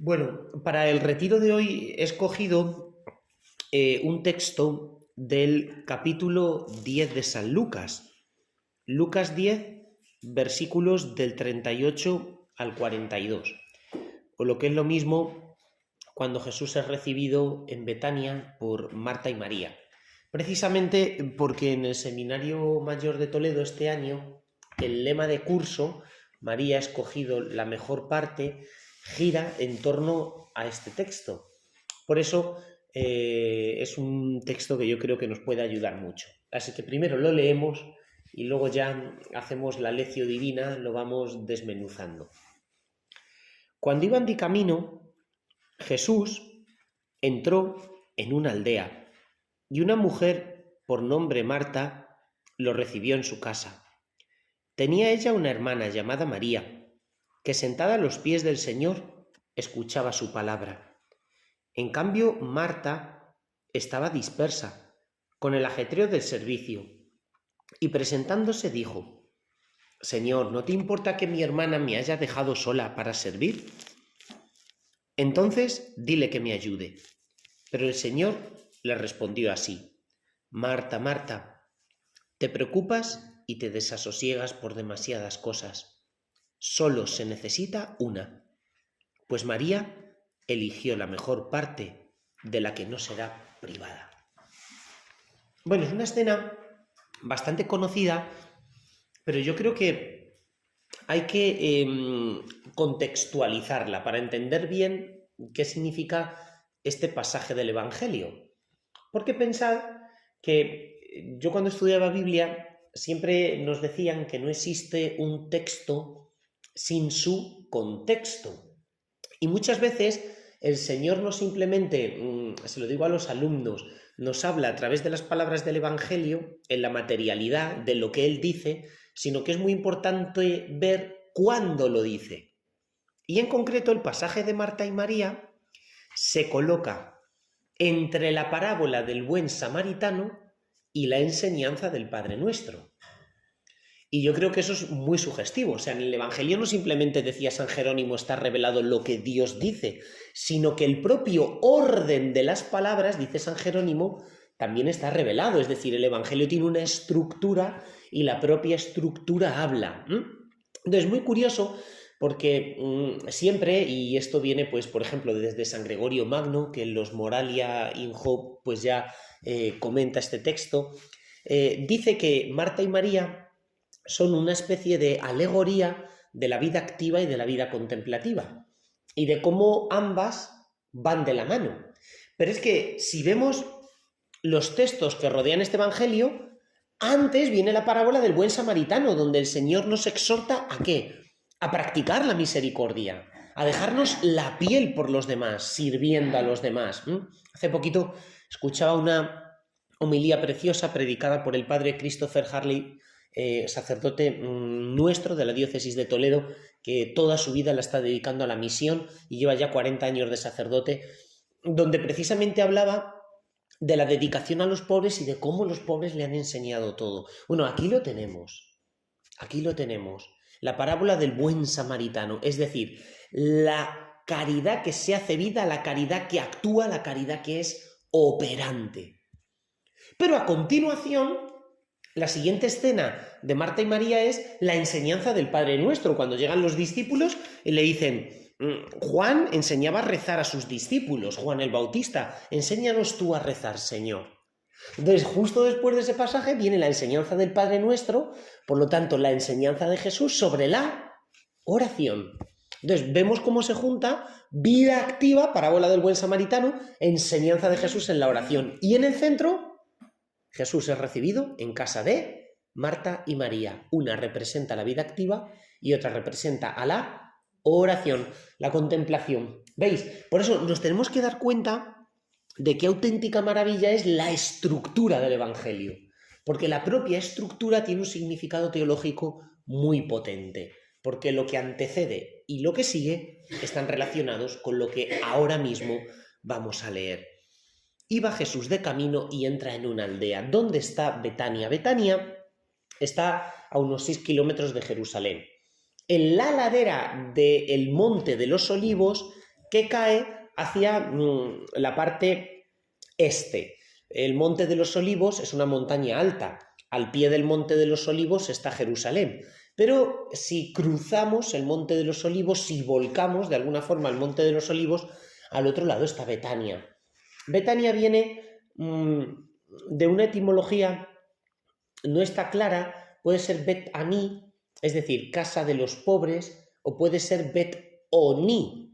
Bueno, para el retiro de hoy he escogido un texto del capítulo 10 de San Lucas. Lucas 10, versículos del 38 al 42. O lo que es lo mismo, cuando Jesús es recibido en Betania por Marta y María. Precisamente porque en el Seminario Mayor de Toledo este año, el lema de curso, María ha escogido la mejor parte, gira en torno a este texto. Por eso es un texto que yo creo que nos puede ayudar mucho. Así que primero lo leemos y luego ya hacemos la lección divina, lo vamos desmenuzando. Cuando iban de camino, Jesús entró en una aldea y una mujer por nombre Marta lo recibió en su casa. Tenía ella una hermana llamada María, que sentada a los pies del Señor escuchaba su palabra. En cambio, Marta estaba dispersa con el ajetreo del servicio y presentándose dijo: Señor, ¿no te importa que mi hermana me haya dejado sola para servir? Entonces dile que me ayude. Pero el Señor le respondió así: Marta, Marta, te preocupas y te desasosiegas por demasiadas cosas. Solo se necesita una, pues María eligió la mejor parte de la que no será privada. Bueno, es una escena bastante conocida, pero yo creo que hay que contextualizarla para entender bien qué significa este pasaje del Evangelio. Porque pensad que yo cuando estudiaba Biblia siempre nos decían que no existe un texto sin su contexto. Y muchas veces el Señor no simplemente, se lo digo a los alumnos, nos habla a través de las palabras del Evangelio en la materialidad de lo que Él dice, sino que es muy importante ver cuándo lo dice. Y en concreto el pasaje de Marta y María se coloca entre la parábola del buen samaritano y la enseñanza del Padre Nuestro. Y yo creo que eso es muy sugestivo. O sea, en el Evangelio no simplemente decía San Jerónimo está revelado lo que Dios dice, sino que el propio orden de las palabras, dice San Jerónimo, también está revelado. Es decir, el Evangelio tiene una estructura y la propia estructura habla. Entonces, muy curioso porque siempre, y esto viene, pues, por ejemplo, desde San Gregorio Magno, que en los Moralia in Job, pues ya comenta este texto, dice que Marta y María son una especie de alegoría de la vida activa y de la vida contemplativa, y de cómo ambas van de la mano. Pero es que si vemos los textos que rodean este Evangelio, antes viene la parábola del buen samaritano, donde el Señor nos exhorta ¿a qué? A practicar la misericordia, a dejarnos la piel por los demás, sirviendo a los demás. Hace poquito escuchaba una homilía preciosa predicada por el padre Christopher Harley, sacerdote nuestro de la diócesis de Toledo, que toda su vida la está dedicando a la misión y lleva ya 40 años de sacerdote, donde precisamente hablaba de la dedicación a los pobres y de cómo los pobres le han enseñado todo. Bueno, aquí lo tenemos, la parábola del buen samaritano, es decir, la caridad que se hace vida, la caridad que actúa, la caridad que es operante. Pero a continuación, la siguiente escena de Marta y María es la enseñanza del Padre Nuestro, cuando llegan los discípulos y le dicen: Juan enseñaba a rezar a sus discípulos, Juan el Bautista, enséñanos tú a rezar, Señor. Entonces, justo después de ese pasaje viene la enseñanza del Padre Nuestro, por lo tanto, la enseñanza de Jesús sobre la oración. Entonces, vemos cómo se junta vida activa, parábola del buen samaritano, enseñanza de Jesús en la oración. Y en el centro, Jesús es recibido en casa de Marta y María. Una representa la vida activa y otra representa a la oración, la contemplación. ¿Veis? Por eso nos tenemos que dar cuenta de qué auténtica maravilla es la estructura del Evangelio, porque la propia estructura tiene un significado teológico muy potente, porque lo que antecede y lo que sigue están relacionados con lo que ahora mismo vamos a leer. Iba Jesús de camino y entra en una aldea. ¿Dónde está Betania? Betania está a unos 6 kilómetros de Jerusalén. En la ladera del Monte de los Olivos que cae hacia la parte este. El Monte de los Olivos es una montaña alta. Al pie del Monte de los Olivos está Jerusalén. Pero si cruzamos el Monte de los Olivos, si volcamos de alguna forma el Monte de los Olivos, al otro lado está Betania. Betania viene de una etimología, no está clara, puede ser Bet Ani, es decir, casa de los pobres, o puede ser Bet Oni,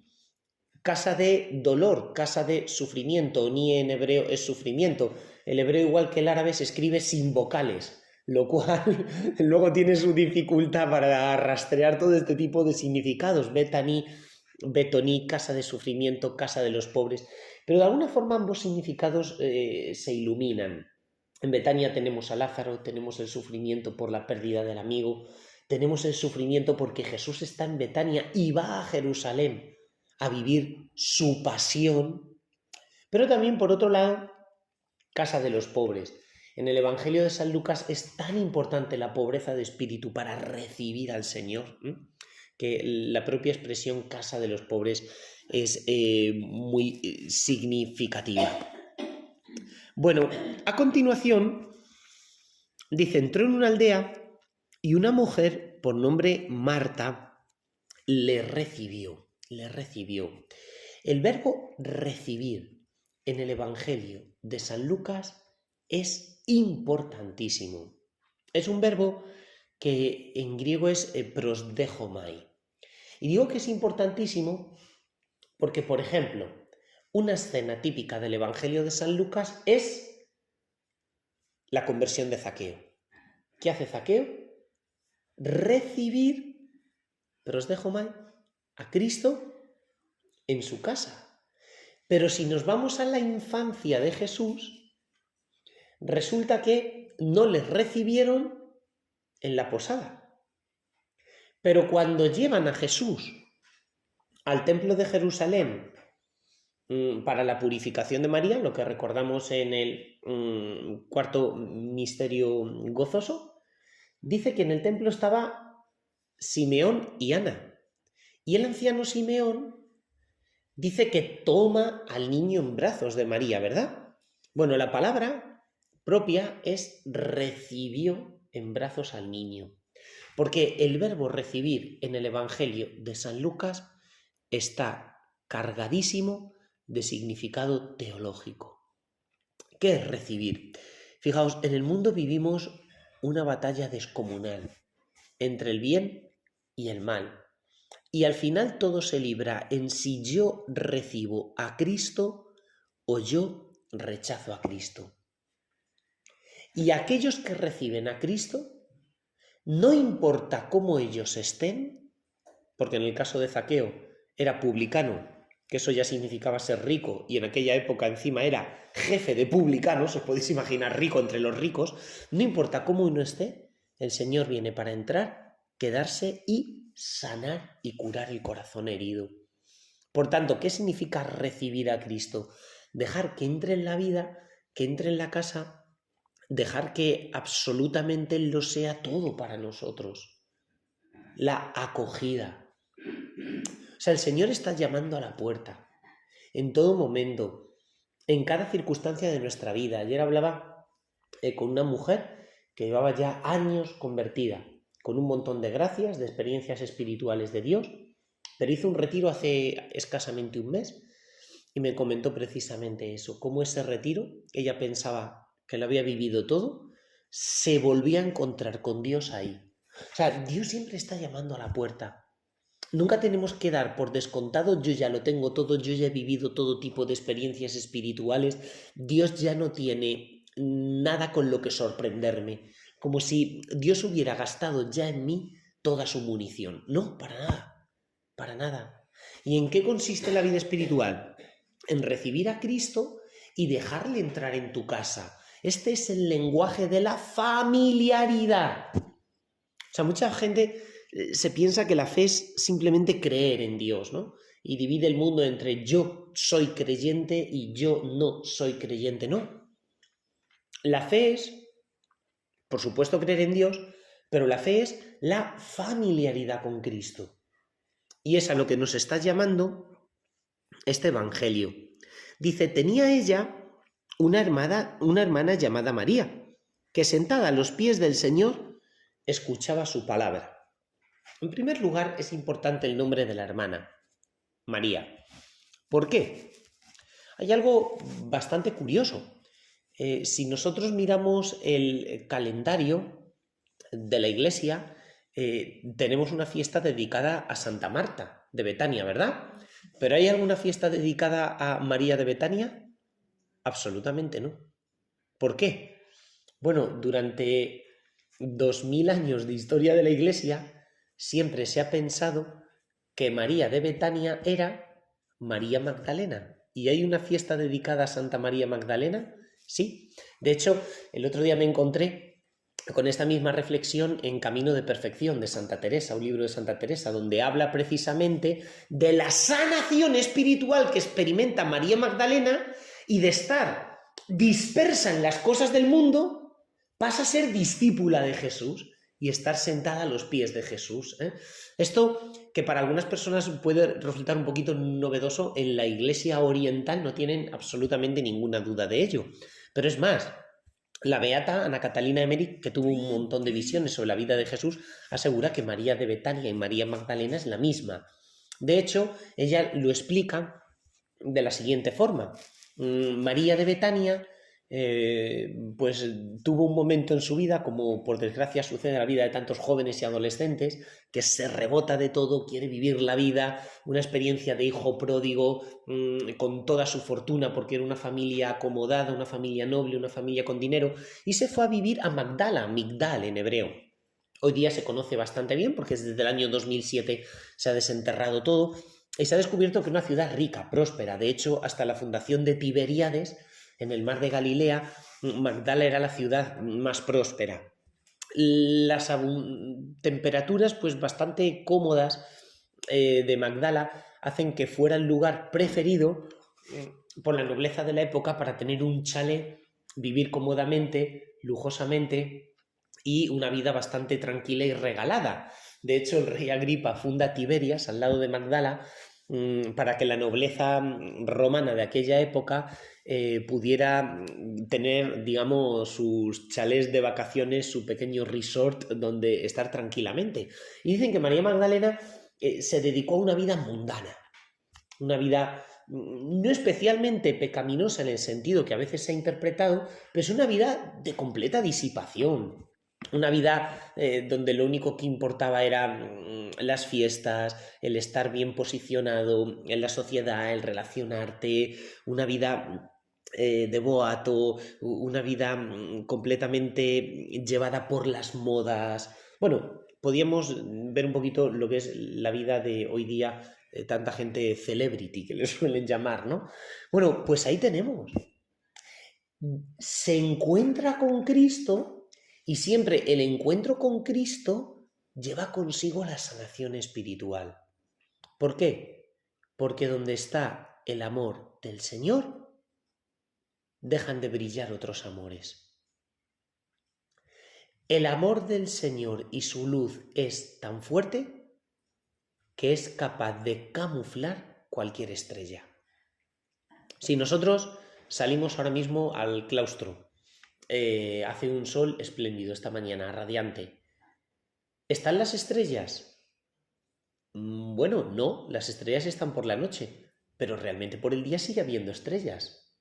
casa de dolor, casa de sufrimiento. Oni en hebreo es sufrimiento. El hebreo, igual que el árabe, se escribe sin vocales, lo cual luego tiene su dificultad para rastrear todo este tipo de significados. Betani, Betoní, casa de sufrimiento, casa de los pobres. Pero de alguna forma ambos significados se iluminan. En Betania tenemos a Lázaro, tenemos el sufrimiento por la pérdida del amigo, tenemos el sufrimiento porque Jesús está en Betania y va a Jerusalén a vivir su pasión. Pero también, por otro lado, casa de los pobres. En el Evangelio de San Lucas es tan importante la pobreza de espíritu para recibir al Señor, que la propia expresión casa de los pobres es muy significativa. Bueno, a continuación, dice, entró en una aldea y una mujer por nombre Marta le recibió. El verbo recibir en el Evangelio de San Lucas es importantísimo. Es un verbo que en griego es prosdechomai. Y digo que es importantísimo porque, por ejemplo, una escena típica del Evangelio de San Lucas es la conversión de Zaqueo. ¿Qué hace Zaqueo? Recibir, prosdechomai, a Cristo en su casa. Pero si nos vamos a la infancia de Jesús, resulta que no les recibieron en la posada. Pero cuando llevan a Jesús al templo de Jerusalén para la purificación de María, lo que recordamos en el cuarto misterio gozoso, dice que en el templo estaba Simeón y Ana. Y el anciano Simeón dice que toma al niño en brazos de María, ¿verdad? Bueno, la palabra propia es recibió en brazos al niño. Porque el verbo recibir en el Evangelio de San Lucas está cargadísimo de significado teológico. ¿Qué es recibir? Fijaos, en el mundo vivimos una batalla descomunal entre el bien y el mal. Y al final todo se libra en si yo recibo a Cristo o yo rechazo a Cristo. Y aquellos que reciben a Cristo, no importa cómo ellos estén, porque en el caso de Zaqueo era publicano, que eso ya significaba ser rico, y en aquella época encima era jefe de publicanos, os podéis imaginar, rico entre los ricos, no importa cómo uno esté, el Señor viene para entrar, quedarse y sanar y curar el corazón herido. Por tanto, ¿qué significa recibir a Cristo? Dejar que entre en la vida, que entre en la casa, dejar que absolutamente Él lo sea todo para nosotros. La acogida. O sea, el Señor está llamando a la puerta, en todo momento, en cada circunstancia de nuestra vida. Ayer hablaba con una mujer que llevaba ya años convertida, con un montón de gracias, de experiencias espirituales de Dios, pero hizo un retiro hace escasamente un mes y me comentó precisamente eso, cómo ese retiro, ella pensaba que lo había vivido todo, se volvía a encontrar con Dios ahí. O sea, Dios siempre está llamando a la puerta. Nunca tenemos que dar por descontado, yo ya lo tengo todo, yo ya he vivido todo tipo de experiencias espirituales, Dios ya no tiene nada con lo que sorprenderme, como si Dios hubiera gastado ya en mí toda su munición. No, para nada, para nada. ¿Y en qué consiste la vida espiritual? En recibir a Cristo y dejarle entrar en tu casa. Este es el lenguaje de la familiaridad. O sea, mucha gente se piensa que la fe es simplemente creer en Dios, ¿no? Y divide el mundo entre yo soy creyente y yo no soy creyente. No. La fe es, por supuesto, creer en Dios, pero la fe es la familiaridad con Cristo. Y es a lo que nos está llamando este Evangelio. Dice, tenía ella una hermana llamada María, que sentada a los pies del Señor escuchaba su palabra. En primer lugar, es importante el nombre de la hermana, María. ¿Por qué? Hay algo bastante curioso. Si nosotros miramos el calendario de la Iglesia, tenemos una fiesta dedicada a Santa Marta de Betania, ¿verdad? ¿Pero hay alguna fiesta dedicada a María de Betania? Absolutamente no. ¿Por qué? Bueno, durante 2000 años de historia de la Iglesia, siempre se ha pensado que María de Betania era María Magdalena. ¿Y hay una fiesta dedicada a Santa María Magdalena? Sí. De hecho, el otro día me encontré con esta misma reflexión en Camino de Perfección de Santa Teresa, un libro de Santa Teresa, donde habla precisamente de la sanación espiritual que experimenta María Magdalena y de estar dispersa en las cosas del mundo, pasa a ser discípula de Jesús y estar sentada a los pies de Jesús. Esto, que para algunas personas puede resultar un poquito novedoso, en la Iglesia oriental no tienen absolutamente ninguna duda de ello. Pero es más, la beata Ana Catalina Emmerich, que tuvo un montón de visiones sobre la vida de Jesús, asegura que María de Betania y María Magdalena es la misma. De hecho, ella lo explica de la siguiente forma. María de Betania pues tuvo un momento en su vida, como por desgracia sucede en la vida de tantos jóvenes y adolescentes, que se rebota de todo, quiere vivir la vida, una experiencia de hijo pródigo con toda su fortuna, porque era una familia acomodada, una familia noble, una familia con dinero, y se fue a vivir a Magdala, Migdal en hebreo. Hoy día se conoce bastante bien porque desde el año 2007 se ha desenterrado todo y se ha descubierto que es una ciudad rica, próspera. De hecho, hasta la fundación de Tiberíades, en el mar de Galilea, Magdala era la ciudad más próspera. Las temperaturas pues bastante cómodas de Magdala hacen que fuera el lugar preferido por la nobleza de la época para tener un chalet, vivir cómodamente, lujosamente y una vida bastante tranquila y regalada. De hecho, el rey Agripa funda Tiberias al lado de Magdala para que la nobleza romana de aquella época pudiera tener, digamos, sus chalés de vacaciones, su pequeño resort donde estar tranquilamente. Y dicen que María Magdalena se dedicó a una vida mundana, una vida no especialmente pecaminosa en el sentido que a veces se ha interpretado, pero es una vida de completa disipación. Una vida donde lo único que importaba eran las fiestas, el estar bien posicionado en la sociedad, el relacionarte, una vida de boato, una vida completamente llevada por las modas. Bueno, podíamos ver un poquito lo que es la vida de hoy día, tanta gente celebrity que le suelen llamar, ¿no? Bueno, pues ahí tenemos. Se encuentra con Cristo. Y siempre el encuentro con Cristo lleva consigo la sanación espiritual. ¿Por qué? Porque donde está el amor del Señor, dejan de brillar otros amores. El amor del Señor y su luz es tan fuerte que es capaz de camuflar cualquier estrella. Si nosotros salimos ahora mismo al claustro, hace un sol espléndido esta mañana, radiante. ¿Están las estrellas? Bueno, no, las estrellas están por la noche, pero realmente por el día sigue habiendo estrellas.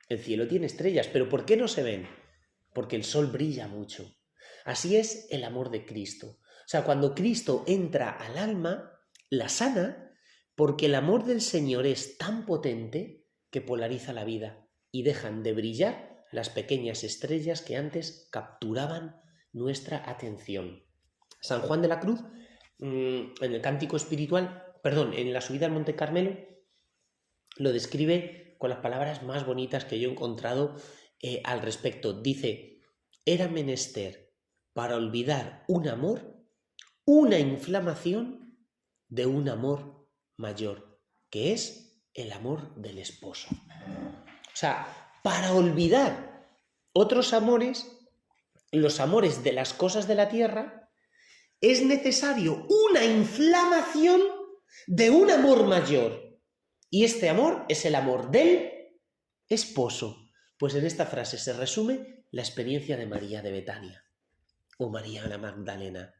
El cielo tiene estrellas, pero ¿por qué no se ven? Porque el sol brilla mucho. Así es el amor de Cristo. O sea, cuando Cristo entra al alma, la sana, porque el amor del Señor es tan potente que polariza la vida y dejan de brillar las pequeñas estrellas que antes capturaban nuestra atención. San Juan de la Cruz, en el Cántico Espiritual, en la subida al Monte Carmelo, lo describe con las palabras más bonitas que yo he encontrado al respecto. Dice, era menester para olvidar un amor, una inflamación de un amor mayor, que es el amor del esposo. O sea, para olvidar otros amores, los amores de las cosas de la tierra, es necesario una inflamación de un amor mayor. Y este amor es el amor del esposo. Pues en esta frase se resume la experiencia de María de Betania o María la Magdalena.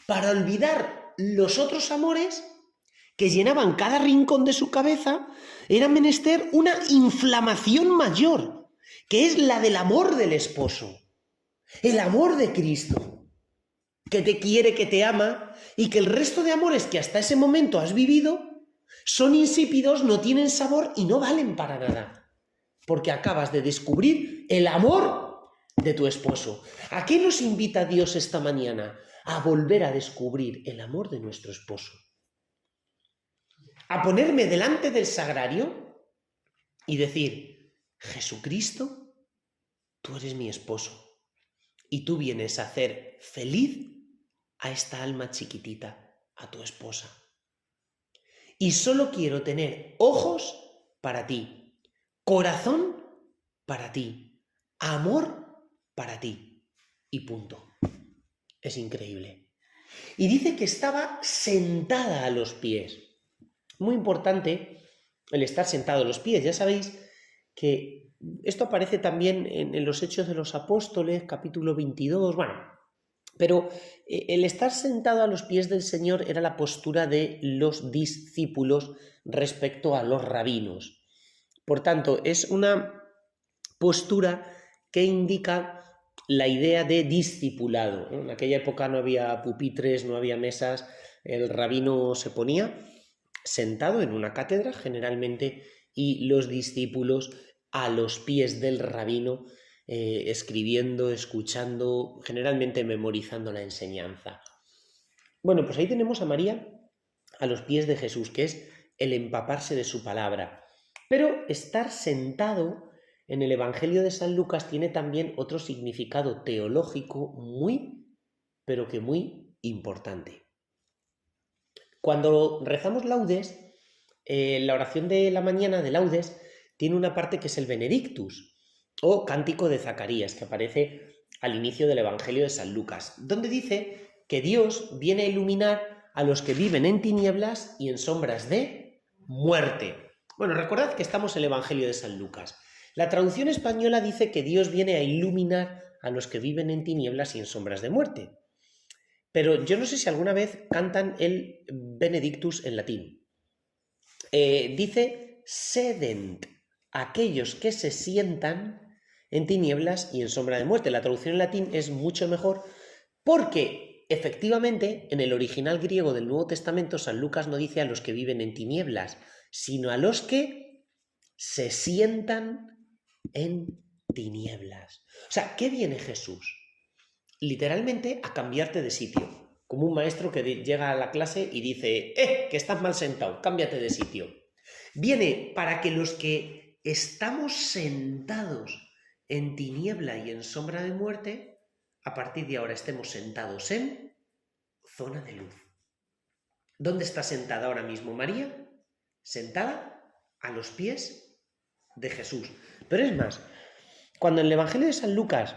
Para olvidar los otros amores que llenaban cada rincón de su cabeza, era menester una inflamación mayor, que es la del amor del esposo, el amor de Cristo, que te quiere, que te ama, y que el resto de amores que hasta ese momento has vivido son insípidos, no tienen sabor y no valen para nada, porque acabas de descubrir el amor de tu esposo. ¿A qué nos invita Dios esta mañana? A volver a descubrir el amor de nuestro esposo. A ponerme delante del sagrario y decir: Jesucristo, tú eres mi esposo y tú vienes a hacer feliz a esta alma chiquitita, a tu esposa. Y solo quiero tener ojos para ti, corazón para ti, amor para ti. Y punto. Es increíble. Y dice que estaba sentada a los pies. Muy importante el estar sentado a los pies. Ya sabéis que esto aparece también en los Hechos de los Apóstoles, capítulo 22, pero el estar sentado a los pies del Señor era la postura de los discípulos respecto a los rabinos. Por tanto, es una postura que indica la idea de discipulado. En aquella época no había pupitres, no había mesas, el rabino se ponía sentado en una cátedra generalmente y los discípulos a los pies del rabino, escribiendo, escuchando, generalmente memorizando la enseñanza. Bueno, pues ahí tenemos a María a los pies de Jesús, que es el empaparse de su palabra. Pero estar sentado en el Evangelio de San Lucas tiene también otro significado teológico pero que muy importante. Cuando rezamos laudes, la oración de la mañana de laudes tiene una parte que es el Benedictus o Cántico de Zacarías, que aparece al inicio del Evangelio de San Lucas, donde dice que Dios viene a iluminar a los que viven en tinieblas y en sombras de muerte. Bueno, recordad que estamos en el Evangelio de San Lucas. La traducción española dice que Dios viene a iluminar a los que viven en tinieblas y en sombras de muerte. Pero yo no sé si alguna vez cantan el Benedictus en latín. Dice sedent, aquellos que se sientan en tinieblas y en sombra de muerte. La traducción en latín es mucho mejor porque efectivamente en el original griego del Nuevo Testamento San Lucas no dice a los que viven en tinieblas, sino a los que se sientan en tinieblas. O sea, ¿qué viene Jesús? Literalmente a cambiarte de sitio, como un maestro que llega a la clase y dice: que estás mal sentado, cámbiate de sitio. Viene para que los que estamos sentados en tiniebla y en sombra de muerte, a partir de ahora estemos sentados en zona de luz. ¿Dónde está sentada ahora mismo María? Sentada a los pies de Jesús. Pero es más, cuando en el Evangelio de San Lucas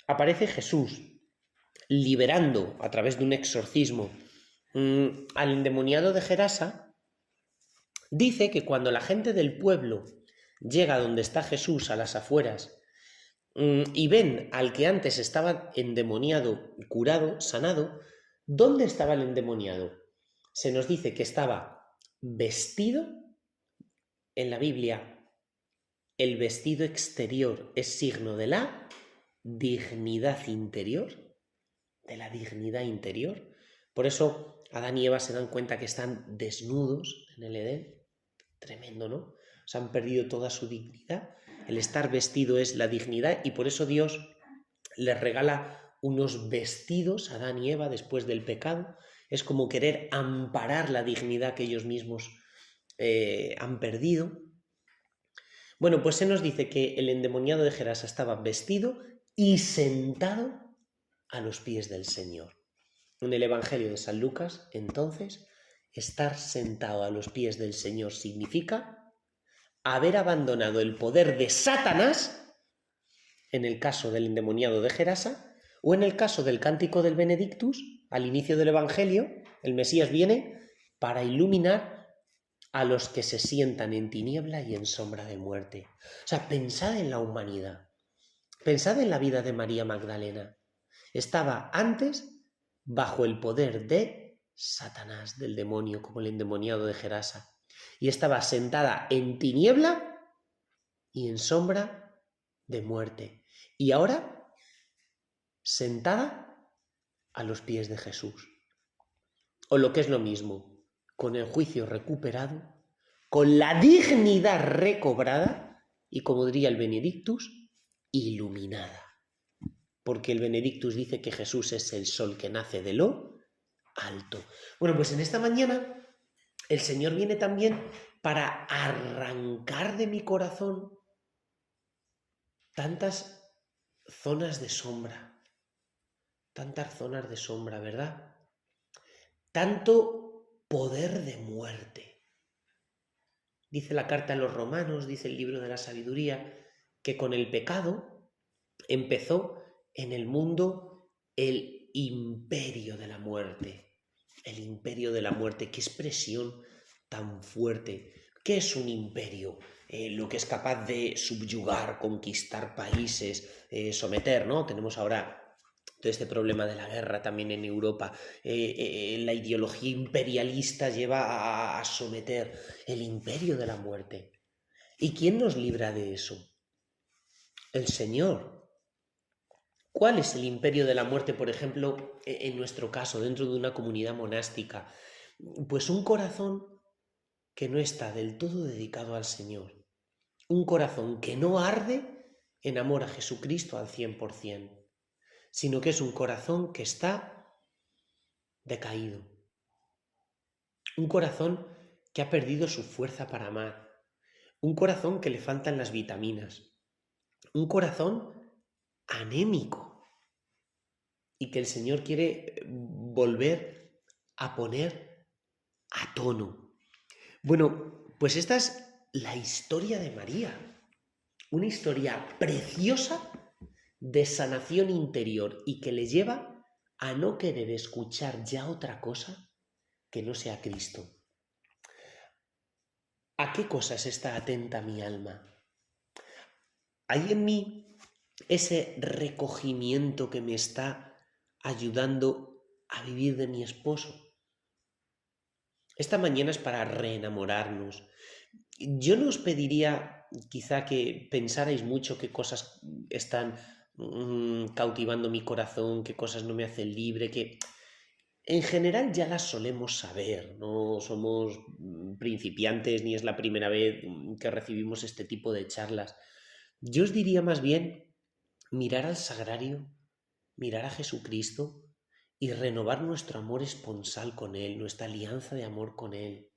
aparece Jesús liberando a través de un exorcismo al endemoniado de Gerasa, dice que cuando la gente del pueblo llega donde está Jesús, a las afueras, y ven al que antes estaba endemoniado, curado, sanado, ¿dónde estaba el endemoniado? Se nos dice que estaba vestido. En la Biblia, el vestido exterior es signo de la dignidad interior, de la dignidad interior. Por eso Adán y Eva se dan cuenta que están desnudos en el Edén. Tremendo, ¿no? Se han perdido toda su dignidad. El estar vestido es la dignidad y por eso Dios les regala unos vestidos a Adán y Eva después del pecado. Es como querer amparar la dignidad que ellos mismos han perdido. Bueno, pues se nos dice que el endemoniado de Gerasa estaba vestido y sentado a los pies del Señor. En el Evangelio de San Lucas, entonces, estar sentado a los pies del Señor significa haber abandonado el poder de Satanás, en el caso del endemoniado de Gerasa, o en el caso del Cántico del Benedictus, al inicio del Evangelio, el Mesías viene para iluminar a los que se sientan en tiniebla y en sombra de muerte. O sea, pensad en la humanidad, pensad en la vida de María Magdalena. Estaba antes bajo el poder de Satanás, del demonio, como el endemoniado de Gerasa, y estaba sentada en tiniebla y en sombra de muerte. Y ahora, sentada a los pies de Jesús. O lo que es lo mismo, con el juicio recuperado, con la dignidad recobrada y, como diría el Benedictus, iluminada. Porque el Benedictus dice que Jesús es el sol que nace de lo alto. Bueno, pues en esta mañana el Señor viene también para arrancar de mi corazón tantas zonas de sombra, ¿verdad? Tanto poder de muerte. Dice la carta a los Romanos, dice el libro de la sabiduría, que con el pecado empezó en el mundo el imperio de la muerte. El imperio de la muerte, qué expresión tan fuerte. ¿Qué es un imperio? Lo que es capaz de subyugar, conquistar países, someter, ¿no? Tenemos ahora todo este problema de la guerra también en Europa. La ideología imperialista lleva a someter el imperio de la muerte. ¿Y quién nos libra de eso? El Señor. ¿Cuál es el imperio de la muerte, por ejemplo, en nuestro caso, dentro de una comunidad monástica? Pues un corazón que no está del todo dedicado al Señor. Un corazón que no arde en amor a Jesucristo al 100%, sino que es un corazón que está decaído. Un corazón que ha perdido su fuerza para amar. Un corazón que le faltan las vitaminas. Un corazón anémico. Y que el Señor quiere volver a poner a tono. Bueno, pues esta es la historia de María. Una historia preciosa de sanación interior y que le lleva a no querer escuchar ya otra cosa que no sea Cristo. ¿A qué cosas está atenta mi alma? ¿Hay en mí ese recogimiento que me está ayudando a vivir de mi esposo? Esta mañana es para reenamorarnos. Yo no os pediría quizá que pensarais mucho qué cosas están cautivando mi corazón, qué cosas no me hacen libre, que en general ya las solemos saber, no somos principiantes ni es la primera vez que recibimos este tipo de charlas. Yo os diría más bien mirar al sagrario, mirar a Jesucristo y renovar nuestro amor esponsal con Él, nuestra alianza de amor con Él.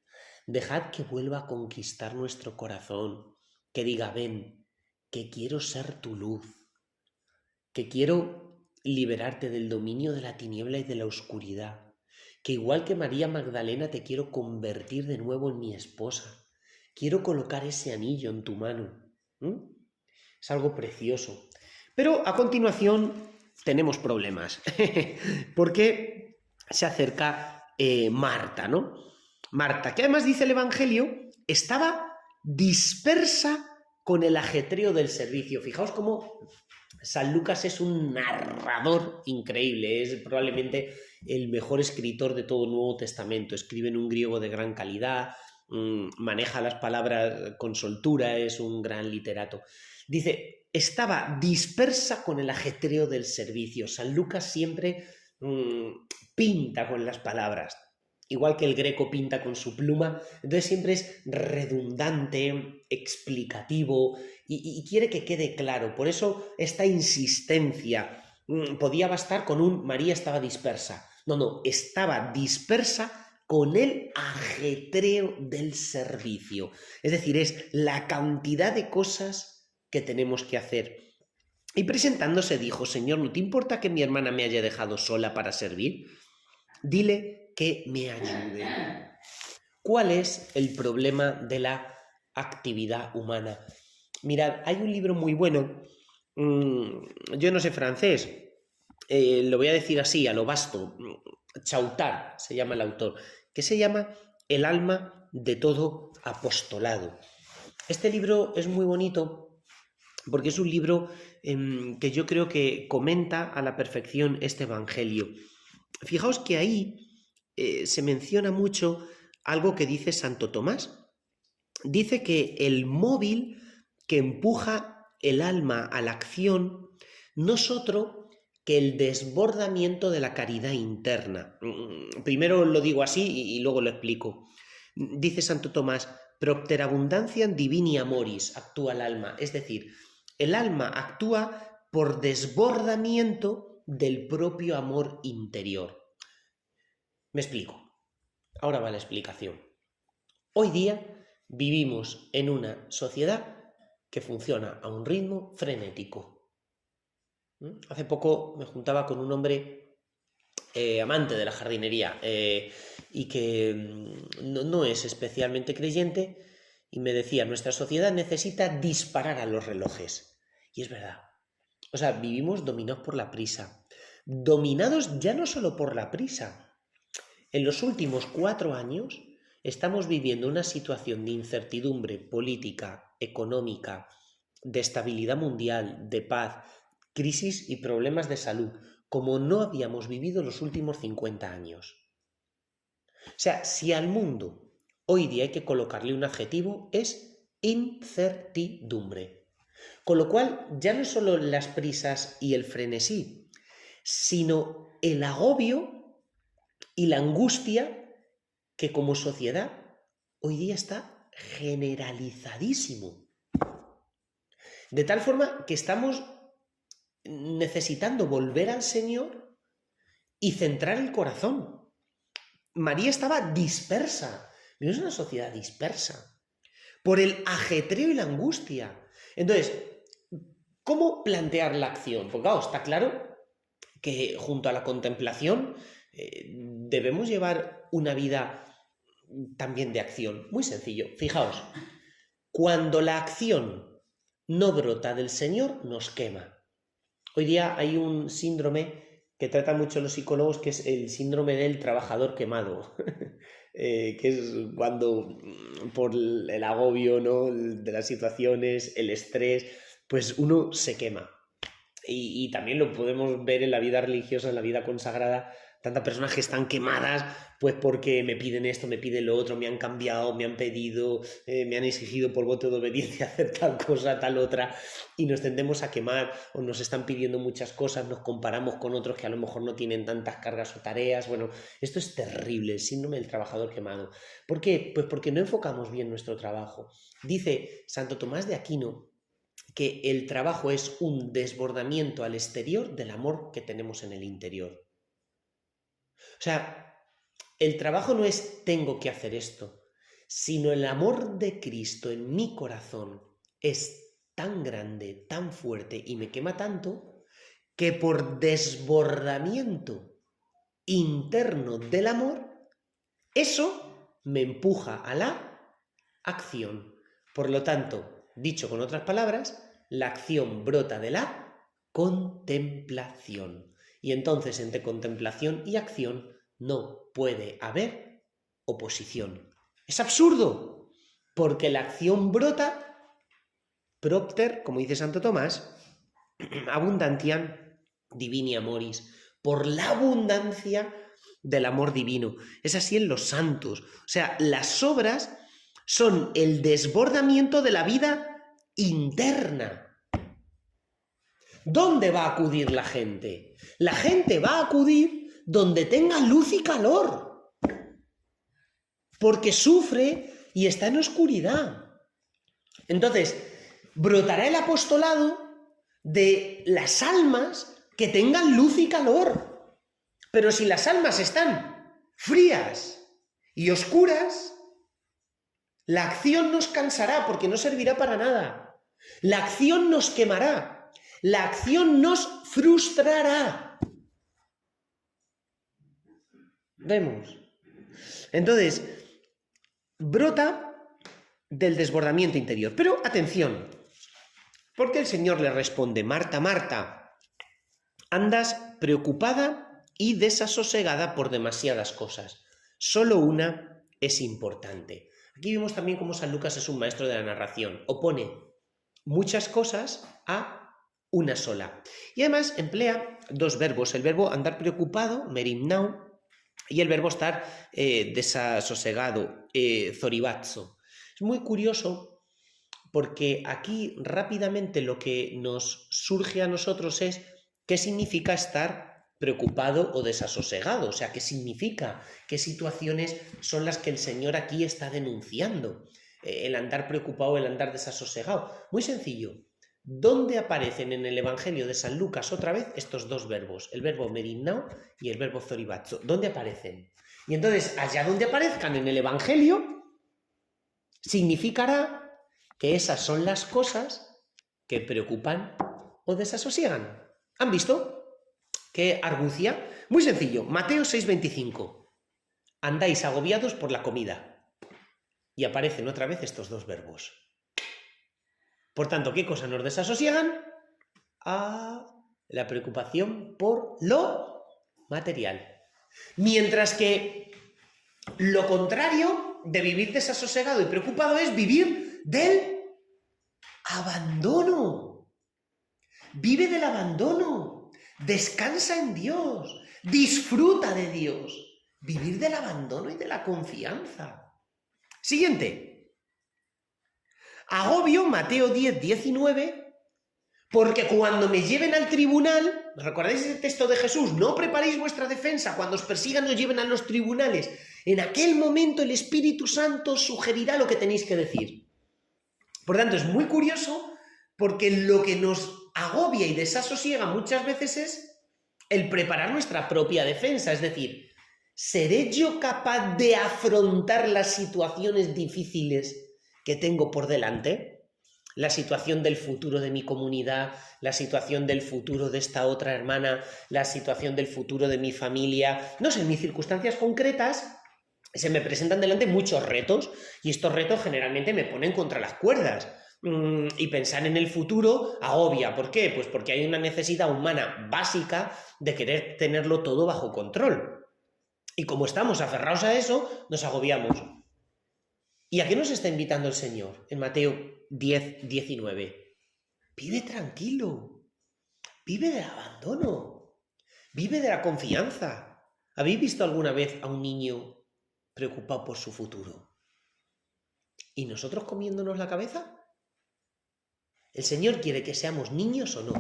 Dejad que vuelva a conquistar nuestro corazón, que diga, ven, que quiero ser tu luz, que quiero liberarte del dominio de la tiniebla y de la oscuridad, que igual que María Magdalena te quiero convertir de nuevo en mi esposa, quiero colocar ese anillo en tu mano. Es algo precioso. Pero a continuación tenemos problemas, porque se acerca Marta, ¿no? Marta, que además dice el Evangelio, estaba dispersa con el ajetreo del servicio. Fijaos cómo San Lucas es un narrador increíble, es probablemente el mejor escritor de todo el Nuevo Testamento. Escribe en un griego de gran calidad, maneja las palabras con soltura, es un gran literato. Dice, estaba dispersa con el ajetreo del servicio. San Lucas siempre pinta con las palabras, igual que el greco pinta con su pluma, entonces siempre es redundante, explicativo y quiere que quede claro. Por eso esta insistencia podía bastar con un María estaba dispersa. No, estaba dispersa con el ajetreo del servicio. Es decir, es la cantidad de cosas que tenemos que hacer. Y presentándose dijo, Señor, ¿no te importa que mi hermana me haya dejado sola para servir? Dile que me ayude. ¿Cuál es el problema de la actividad humana? Mirad, hay un libro muy bueno, yo no sé francés, lo voy a decir así, a lo vasto, Chautard se llama el autor, que se llama El alma de todo apostolado. Este libro es muy bonito porque es un libro que yo creo que comenta a la perfección este Evangelio. Fijaos que ahí se menciona mucho algo que dice Santo Tomás. Dice que el móvil que empuja el alma a la acción no es otro que el desbordamiento de la caridad interna. Primero lo digo así y luego lo explico. Dice Santo Tomás, propter abundantiam divini amoris, actúa el alma. Es decir, el alma actúa por desbordamiento del propio amor interior. Me explico. Ahora va la explicación. Hoy día vivimos en una sociedad que funciona a un ritmo frenético. Hace poco me juntaba con un hombre amante de la jardinería y que no es especialmente creyente y me decía, nuestra sociedad necesita disparar a los relojes. Y es verdad. O sea, vivimos dominados por la prisa. Dominados ya no solo por la prisa. En los últimos 4 años estamos viviendo una situación de incertidumbre política, económica, de estabilidad mundial, de paz, crisis y problemas de salud, como no habíamos vivido los últimos 50 años. O sea, si al mundo hoy día hay que colocarle un adjetivo, es incertidumbre. Con lo cual, ya no solo las prisas y el frenesí, sino el agobio y la angustia que como sociedad hoy día está generalizadísimo. De tal forma que estamos necesitando volver al Señor y centrar el corazón. María estaba dispersa. No es una sociedad dispersa por el ajetreo y la angustia. Entonces, ¿cómo plantear la acción? Porque claro, está claro que junto a la contemplación debemos llevar una vida también de acción. Muy sencillo. Fijaos, cuando la acción no brota del Señor, nos quema. Hoy día hay un síndrome que tratan mucho los psicólogos, que es el síndrome del trabajador quemado, que es cuando por el agobio, ¿no?, de las situaciones, el estrés, pues uno se quema. Y también lo podemos ver en la vida religiosa, en la vida consagrada, tantas personas que están quemadas pues porque me piden esto, me piden lo otro, me han cambiado, me han pedido, me han exigido por voto de obediencia hacer tal cosa, tal otra, y nos tendemos a quemar o nos están pidiendo muchas cosas, nos comparamos con otros que a lo mejor no tienen tantas cargas o tareas. Bueno, esto es terrible, el síndrome del trabajador quemado. ¿Por qué? Pues porque no enfocamos bien nuestro trabajo. Dice Santo Tomás de Aquino que el trabajo es un desbordamiento al exterior del amor que tenemos en el interior. O sea, el trabajo no es tengo que hacer esto, sino el amor de Cristo en mi corazón es tan grande, tan fuerte y me quema tanto que por desbordamiento interno del amor, eso me empuja a la acción. Por lo tanto, dicho con otras palabras, la acción brota de la contemplación. Y entonces entre contemplación y acción no puede haber oposición. Es absurdo, porque la acción brota, propter, como dice Santo Tomás, abundantiam divini amoris, por la abundancia del amor divino. Es así en los santos. O sea, las obras son el desbordamiento de la vida interna. ¿Dónde va a acudir la gente? La gente va a acudir donde tenga luz y calor, porque sufre y está en oscuridad. Entonces, brotará el apostolado de las almas que tengan luz y calor. Pero si las almas están frías y oscuras, la acción nos cansará porque no servirá para nada. La acción nos quemará. La acción nos frustrará. Vemos. Entonces, brota del desbordamiento interior. Pero atención, porque el Señor le responde: Marta, Marta, andas preocupada y desasosegada por demasiadas cosas. Solo una es importante. Aquí vemos también cómo San Lucas es un maestro de la narración. Opone muchas cosas a una sola. Y además emplea dos verbos. El verbo andar preocupado, merimnao, y el verbo estar desasosegado, zoribazo. Es muy curioso porque aquí rápidamente lo que nos surge a nosotros es qué significa estar preocupado o desasosegado, o sea, qué significa, qué situaciones son las que el Señor aquí está denunciando, el andar preocupado, el andar desasosegado. Muy sencillo. ¿Dónde aparecen en el Evangelio de San Lucas otra vez estos dos verbos? El verbo merimnao y el verbo zoribazo. ¿Dónde aparecen? Y entonces, allá donde aparezcan en el Evangelio, significará que esas son las cosas que preocupan o desasosiegan. ¿Han visto? ¿Qué argucia? Muy sencillo. Mateo 6:25. Andáis agobiados por la comida. Y aparecen otra vez estos dos verbos. Por tanto, ¿qué cosas nos desasosiegan? A la preocupación por lo material. Mientras que lo contrario de vivir desasosegado y preocupado es vivir del abandono. Vive del abandono. Descansa en Dios. Disfruta de Dios. Vivir del abandono y de la confianza. Siguiente. Agobio, Mateo 10:19, porque cuando me lleven al tribunal, ¿recordáis ese texto de Jesús? No preparéis vuestra defensa, cuando os persigan os lleven a los tribunales. En aquel momento el Espíritu Santo sugerirá lo que tenéis que decir. Por tanto, es muy curioso porque lo que nos agobia y desasosiega muchas veces es el preparar nuestra propia defensa, es decir, ¿seré yo capaz de afrontar las situaciones difíciles que tengo por delante? La situación del futuro de mi comunidad, la situación del futuro de esta otra hermana, la situación del futuro de mi familia. No sé, en mis circunstancias concretas se me presentan delante muchos retos y estos retos generalmente me ponen contra las cuerdas. Y pensar en el futuro agobia. ¿Por qué? Pues porque hay una necesidad humana básica de querer tenerlo todo bajo control. Y como estamos aferrados a eso, nos agobiamos. ¿Y a qué nos está invitando el Señor en Mateo 10:19? Vive tranquilo, vive del abandono, vive de la confianza. ¿Habéis visto alguna vez a un niño preocupado por su futuro? ¿Y nosotros comiéndonos la cabeza? ¿El Señor quiere que seamos niños o no?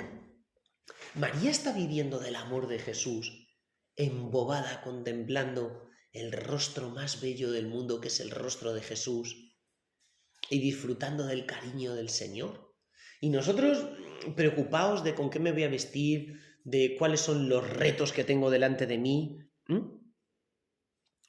María está viviendo del amor de Jesús, embobada contemplando el rostro más bello del mundo, que es el rostro de Jesús, y disfrutando del cariño del Señor. Y nosotros preocupados de con qué me voy a vestir, de cuáles son los retos que tengo delante de mí.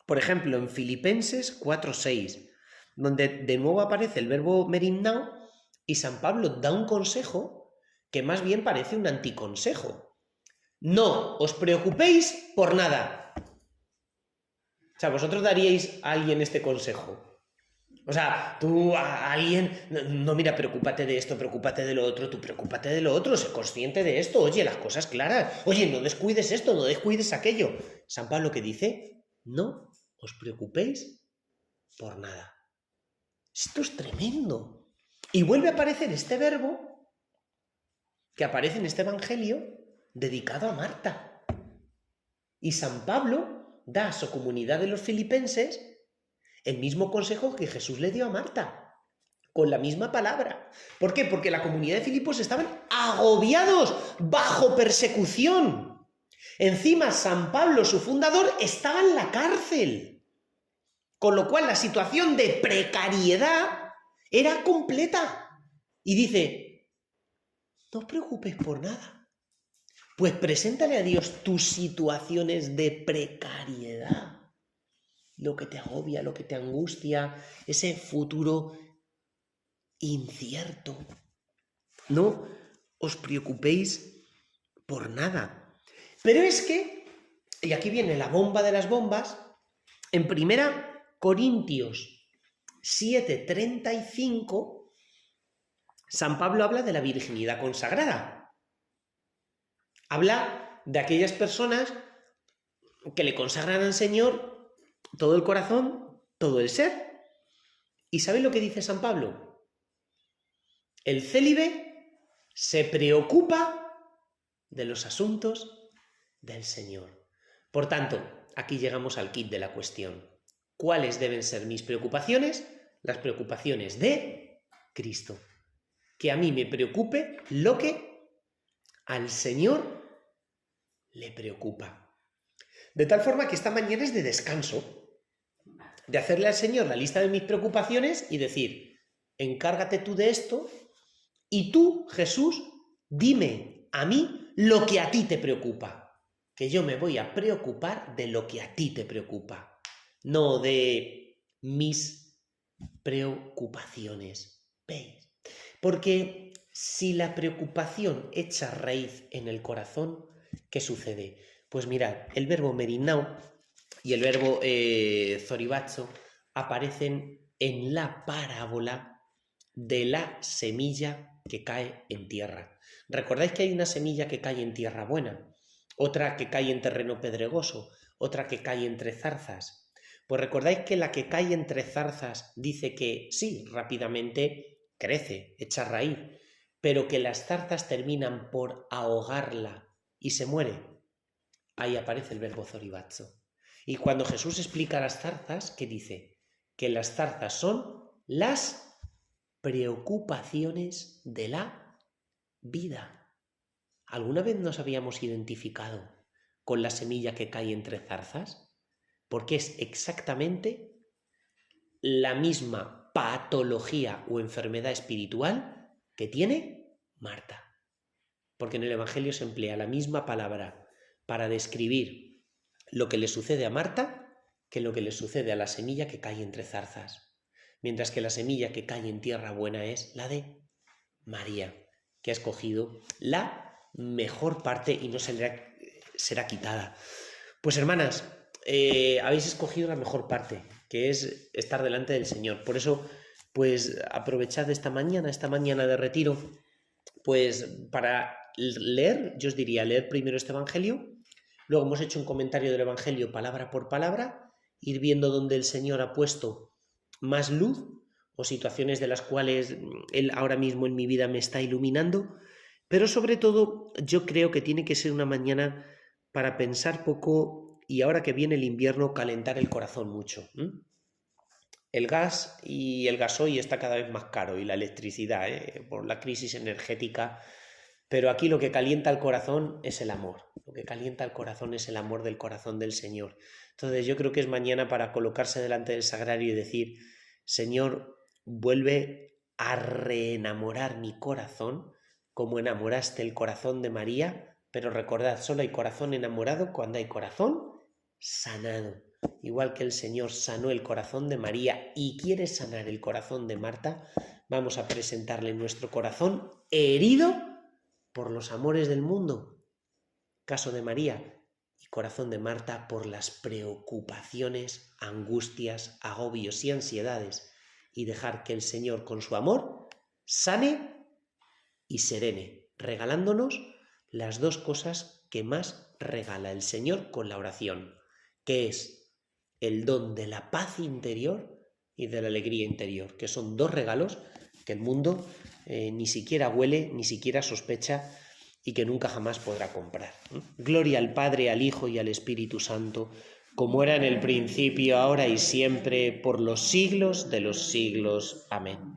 Por ejemplo, en Filipenses 4:6, donde de nuevo aparece el verbo merimnao, y San Pablo da un consejo que más bien parece un anticonsejo. No os preocupéis por nada. O sea, vosotros daríais a alguien este consejo. O sea, tú a alguien, no, mira, preocúpate de esto, preocúpate de lo otro, tú preocúpate de lo otro, sé consciente de esto, oye, las cosas claras, oye, no descuides esto, no descuides aquello. San Pablo, ¿qué dice? No os preocupéis por nada. Esto es tremendo. Y vuelve a aparecer este verbo que aparece en este Evangelio dedicado a Marta. Y San Pablo da a su comunidad de los filipenses el mismo consejo que Jesús le dio a Marta, con la misma palabra. ¿Por qué? Porque la comunidad de Filipos estaban agobiados, bajo persecución. Encima, San Pablo, su fundador, estaba en la cárcel. Con lo cual, la situación de precariedad era completa. Y dice, no os preocupes por nada. Pues preséntale a Dios tus situaciones de precariedad. Lo que te agobia, lo que te angustia, ese futuro incierto. No os preocupéis por nada. Pero es que, y aquí viene la bomba de las bombas, en 1 Corintios 7:35, San Pablo habla de la virginidad consagrada. Habla de aquellas personas que le consagran al Señor todo el corazón, todo el ser. ¿Y sabéis lo que dice San Pablo? El célibe se preocupa de los asuntos del Señor. Por tanto, aquí llegamos al quid de la cuestión. ¿Cuáles deben ser mis preocupaciones? Las preocupaciones de Cristo. Que a mí me preocupe lo que al Señor le preocupa. De tal forma que esta mañana es de descanso, de hacerle al Señor la lista de mis preocupaciones y decir, encárgate tú de esto y tú, Jesús, dime a mí lo que a ti te preocupa, que yo me voy a preocupar de lo que a ti te preocupa, no de mis preocupaciones. ¿Veis? Porque si la preocupación echa raíz en el corazón, ¿qué sucede? Pues mirad, el verbo merinao y el verbo zoribazo aparecen en la parábola de la semilla que cae en tierra. ¿Recordáis que hay una semilla que cae en tierra buena? Otra que cae en terreno pedregoso, otra que cae entre zarzas. Pues recordáis que la que cae entre zarzas dice que sí, rápidamente crece, echa raíz, pero que las zarzas terminan por ahogarla y se muere. Ahí aparece el verbo zoribazo. Y cuando Jesús explica las zarzas, ¿qué dice? Que las zarzas son las preocupaciones de la vida. ¿Alguna vez nos habíamos identificado con la semilla que cae entre zarzas? Porque es exactamente la misma patología o enfermedad espiritual que tiene Marta. Porque en el Evangelio se emplea la misma palabra para describir lo que le sucede a Marta que lo que le sucede a la semilla que cae entre zarzas. Mientras que la semilla que cae en tierra buena es la de María, que ha escogido la mejor parte y no será quitada. Pues hermanas, habéis escogido la mejor parte, que es estar delante del Señor. Por eso, pues aprovechad esta mañana de retiro, pues para leer, yo os diría, leer primero este Evangelio, luego hemos hecho un comentario del Evangelio palabra por palabra, ir viendo dónde el Señor ha puesto más luz o situaciones de las cuales Él ahora mismo en mi vida me está iluminando, pero sobre todo yo creo que tiene que ser una mañana para pensar poco y ahora que viene el invierno calentar el corazón mucho. El gas y el gasoil está cada vez más caro y la electricidad, por la crisis energética, pero aquí lo que calienta el corazón es el amor, lo que calienta el corazón es el amor del corazón del Señor. Entonces yo creo que es mañana para colocarse delante del sagrario y decir, Señor, vuelve a reenamorar mi corazón como enamoraste el corazón de María, pero recordad, solo hay corazón enamorado cuando hay corazón sanado. Igual que el Señor sanó el corazón de María y quiere sanar el corazón de Marta, vamos a presentarle nuestro corazón herido por los amores del mundo, caso de María, y corazón de Marta por las preocupaciones, angustias, agobios y ansiedades, y dejar que el Señor con su amor sane y serene, regalándonos las dos cosas que más regala el Señor con la oración, que es el don de la paz interior y de la alegría interior, que son dos regalos que el mundo ni siquiera huele, ni siquiera sospecha y que nunca jamás podrá comprar. Gloria al Padre, al Hijo y al Espíritu Santo, como era en el principio, ahora y siempre, por los siglos de los siglos. Amén.